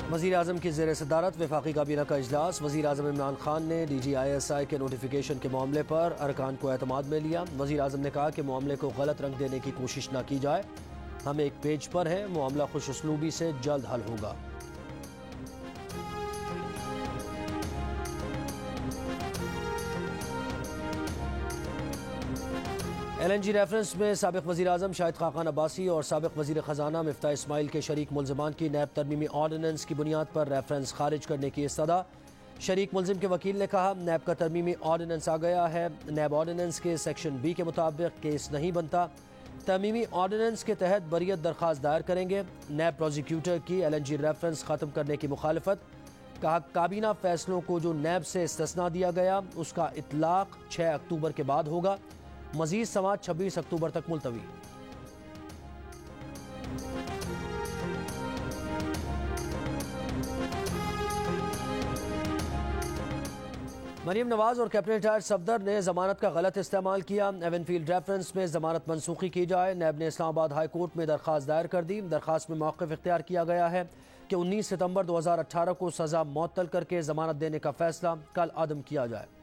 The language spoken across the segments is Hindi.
वज़ीर आज़म की ज़ेर सदारत वफाकी काबीना का इजलास। वज़ीर आज़म इमरान खान ने DGISI के नोटिफिकेशन के मामले पर अरकान को एतमाद में लिया। वज़ीर आज़म ने कहा कि मामले को गलत रंग देने की कोशिश न की जाए, हम एक पेज पर हैं, मामला खुश उसलूबी से जल्द हल होगा। LNG रेफरेंस में साबिक वज़ीर आज़म शाहिद खाकान अब्बासी और साबिक वज़ीर ख़जाना मिफ्ताह इस्माइल के शरीक मुल्ज़िमान की नैब तरमीमी ऑर्डिनेंस की बुनियाद पर रेफरेंस खारिज करने की इस्तदा। शरीक मुल्ज़िम के वकील ने कहा, नैब का तरमीमी ऑर्डिनेंस आ गया है, नैब ऑर्डिनेंस के सेक्शन B के मुताबिक केस नहीं बनता, तरमीमी ऑर्डिनेंस के तहत बरियत दरख्वास्त दायर करेंगे। नैब प्रोसिक्यूटर की LNG रेफरेंस ख़त्म करने की मुखालफत। कहा, काबीना फैसलों को जो नैब से इस्तिस्ना दिया गया उसका इतलाक 6 अक्टूबर के बाद होगा। मजीद समाअत 26 अक्टूबर तक मुलतवी। मरीम नवाज और कैप्टन रिटायर्ड सफदर ने जमानत का गलत इस्तेमाल किया। एवनफील्ड रेफरेंस में जमानत मनसूखी की जाए। नैब ने इस्लामाबाद हाई कोर्ट में दरख्वास्त दायर कर दी। दरख्वास्त में मौक़िफ़ इख्तियार किया गया है कि 19 सितंबर 2018 को सजा मुअत्तल करके जमानत देने का फैसला कल आदम किया जाए।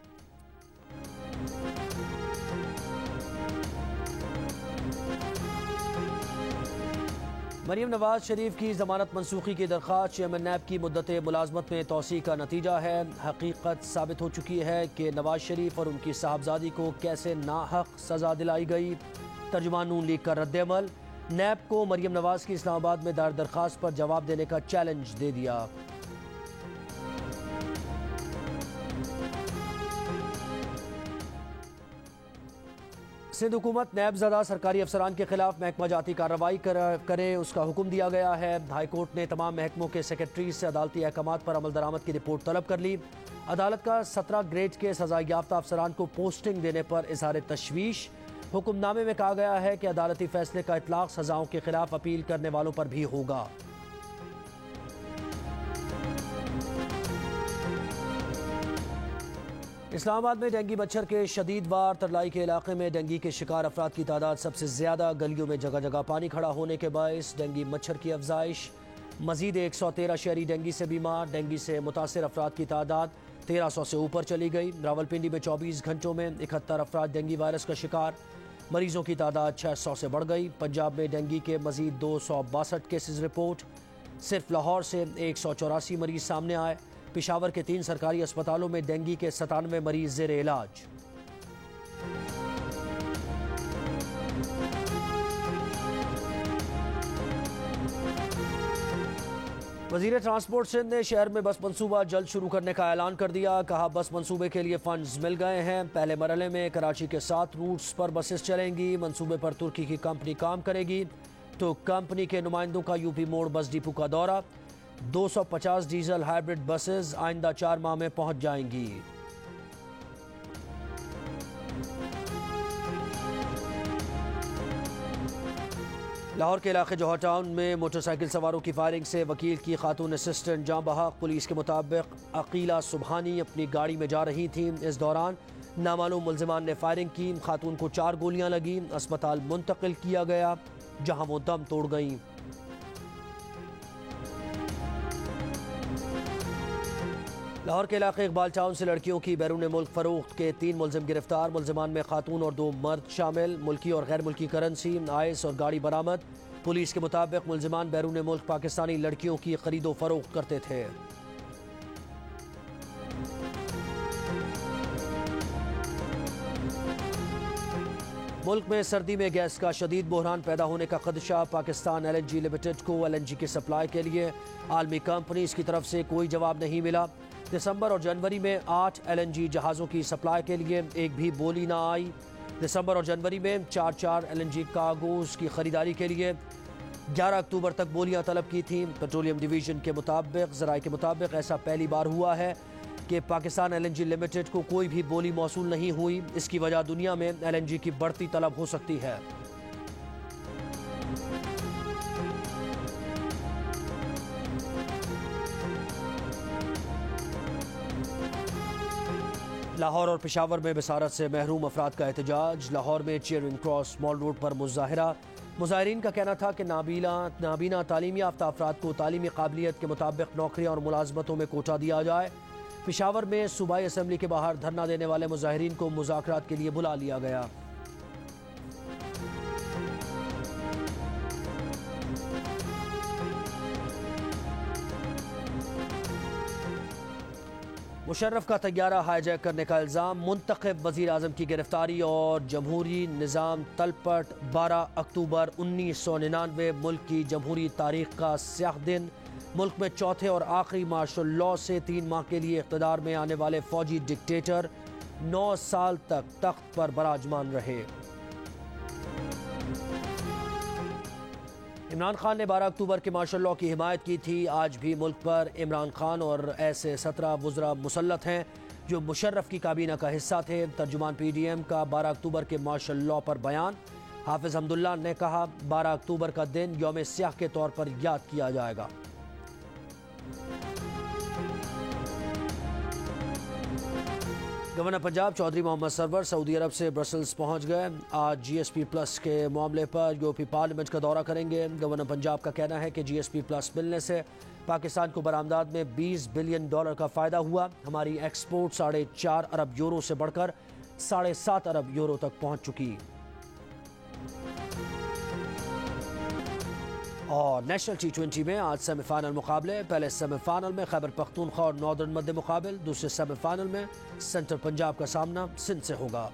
मरीम नवाज शरीफ की जमानत मनसूखी की दरख्वास्त चेयरमैन नैब की मुद्दत मुलाजमत में तोसी का नतीजा है। हकीकत साबित हो चुकी है कि नवाज शरीफ और उनकी साहबजादी को कैसे नाहक सजा दिलाई गई। तर्जुमान नून लीग का रद्द-ए-अमल। नैब को मरीम नवाज की इस्लामाबाद में दायर दरख्वास्त पर जवाब देने का चैलेंज दे दिया। सिंध हुकूमत नैबज़दा सरकारी अफसरान के खिलाफ महकमा जाती कार्रवाई करे उसका हुक्म दिया गया है। हाई कोर्ट ने तमाम महकमों के सेक्रेटरी से अदालती अहकामात पर अमल दरामद की रिपोर्ट तलब कर ली। अदालत का 17 ग्रेड के सजा याफ्ता अफसरान को पोस्टिंग देने पर इजहार तशवीश। हुक्मनामे में कहा गया है कि अदालती फैसले का इतलाक सजाओं के खिलाफ अपील करने वालों पर भी होगा। इस्लामाबाद में डेंगू मच्छर के शदीद वार। तरलाई के इलाके में डेंगू के शिकार अफराद की तादाद सबसे ज्यादा। गलियों में जगह जगह पानी खड़ा होने के बायस डेंगू मच्छर की अफजाइश। मजीद 113 शहरी डेंगू से बीमार। डेंगू से मुतासिर अफराद की तादाद 1300 से ऊपर चली गई। रावलपिंडी में 24 घंटों में 71 अफराद डेंगू वायरस का शिकार। मरीजों की तादाद 600 से बढ़ गई। पंजाब में डेंगू के मजीद 262 केसेज रिपोर्ट। सिर्फ लाहौर से 184 मरीज सामने आए। पेशावर के 3 सरकारी अस्पतालों में डेंगू के 97 मरीज ज़ेरे इलाज। वज़ीर ट्रांसपोर्ट सिंध ने शहर में बस मंसूबा जल्द शुरू करने का ऐलान कर दिया। कहा, बस मंसूबे के लिए फंड्स मिल गए हैं। पहले मरहले में कराची के 7 रूट्स पर बसेस चलेंगी। मंसूबे पर तुर्की की कंपनी काम करेगी तो कंपनी के नुमाइंदों का यूपी मोड़ बस डिपो का दौरा। 250 डीजल हाइब्रिड बसेस आइंदा 4 माह में पहुंच जाएंगी। लाहौर के इलाके जौहर टाउन में मोटरसाइकिल सवारों की फायरिंग से वकील की खातून असिस्टेंट जाँ बहक। पुलिस के मुताबिक अकीला सुबहानी अपनी गाड़ी में जा रही थी। इस दौरान नामालूम मुल्जिमान ने फायरिंग की। खातून को 4 गोलियां लगी। अस्पताल मुंतकिल किया गया जहां वो दम तोड़ गईं। लाहौर के इलाके इकबाल टाउन से लड़कियों की बैरून मुल्क फरोख्त के 3 मुल्जिम गिरफ्तार। मुल्जिमान में खातून और 2 मर्द शामिल। मुल्की और गैर मुल्की करेंसी, आइस और गाड़ी बरामद। पुलिस के मुताबिक मुल्जिमान बैरून मुल्क पाकिस्तानी लड़कियों की खरीदो फरोख्त करते थे। मुल्क में सर्दी में गैस का शदीद बहरान पैदा होने का खदशा। पाकिस्तान LNG लिमिटेड को LNG की सप्लाई के लिए आलमी कंपनीज की तरफ से कोई जवाब नहीं मिला। दिसंबर और जनवरी में 8 LNG जहाज़ों की सप्लाई के लिए एक भी बोली ना आई। दिसंबर और जनवरी में 4 LNG कार्गोज की खरीदारी के लिए 11 अक्टूबर तक बोलियां तलब की थीं। पेट्रोलियम डिवीजन के मुताबिक, ज़राए के मुताबिक ऐसा पहली बार हुआ है कि पाकिस्तान LNG लिमिटेड को कोई भी बोली मौसूल नहीं हुई। इसकी वजह दुनिया में LNG की बढ़ती तलब हो सकती है। लाहौर और पेशावर में बसारत से महरूम अफराद का एहतजाज। लाहौर में चेयरिंग क्रॉस मॉल रोड पर मुजाहिरा। मुजाहिरीन का कहना था कि नाबीना तालीमी याफ्ता अफराद को तालीमी काबिलियत के मुताबिक नौकरियाँ और मुलाजमतों में कोटा दिया जाए। पेशावर में सूबाई असम्बली के बाहर धरना देने वाले मुजाहिरीन को मुज़ाकरात के लिए बुला लिया गया। मुशर्रफ का तैयारा हाईजैक करने का इल्ज़ाम, मुंतखब वज़ीर आज़म की गिरफ्तारी और जमहूरी निज़ाम तलपट। 12 अक्टूबर 1999 मुल्क की जमहूरी तारीख का स्याह दिन। मुल्क में चौथे और आखिरी मार्शल लॉ से 3 माह के लिए इक़्तिदार में आने वाले फौजी डिक्टेटर 9 साल तक तख्त पर बराजमान रहे। इमरान खान ने 12 अक्टूबर के मार्शल लॉ की हिमायत की थी। आज भी मुल्क पर इमरान खान और ऐसे 17 वज़रा मुसल्लत हैं जो मुशर्रफ की काबीना का हिस्सा थे। तर्जुमान PDM का 12 अक्टूबर के मार्शल लॉ पर बयान। हाफिज हमदुल्ला ने कहा 12 अक्टूबर का दिन यौम स्याह के तौर पर याद किया जाएगा। गवर्नर पंजाब चौधरी मोहम्मद सरवर सऊदी अरब से ब्रसल्स पहुंच गए। आज GSP प्लस के मामले पर यूरोपीय पार्लियामेंट का दौरा करेंगे। गवर्नर पंजाब का कहना है कि GSP प्लस मिलने से पाकिस्तान को बरामदात में $20 बिलियन का फ़ायदा हुआ। हमारी एक्सपोर्ट 4.5 अरब यूरो से बढ़कर 7.5 अरब यूरो तक पहुंच चुकी। और नेशनल T20 में आज सेमीफाइनल मुकाबले। पहले सेमीफाइनल में खैबर पख्तूनख्वा और नॉर्दर्न मध्य मुकाबले। दूसरे सेमीफाइनल में सेंट्रल पंजाब का सामना सिंध से होगा।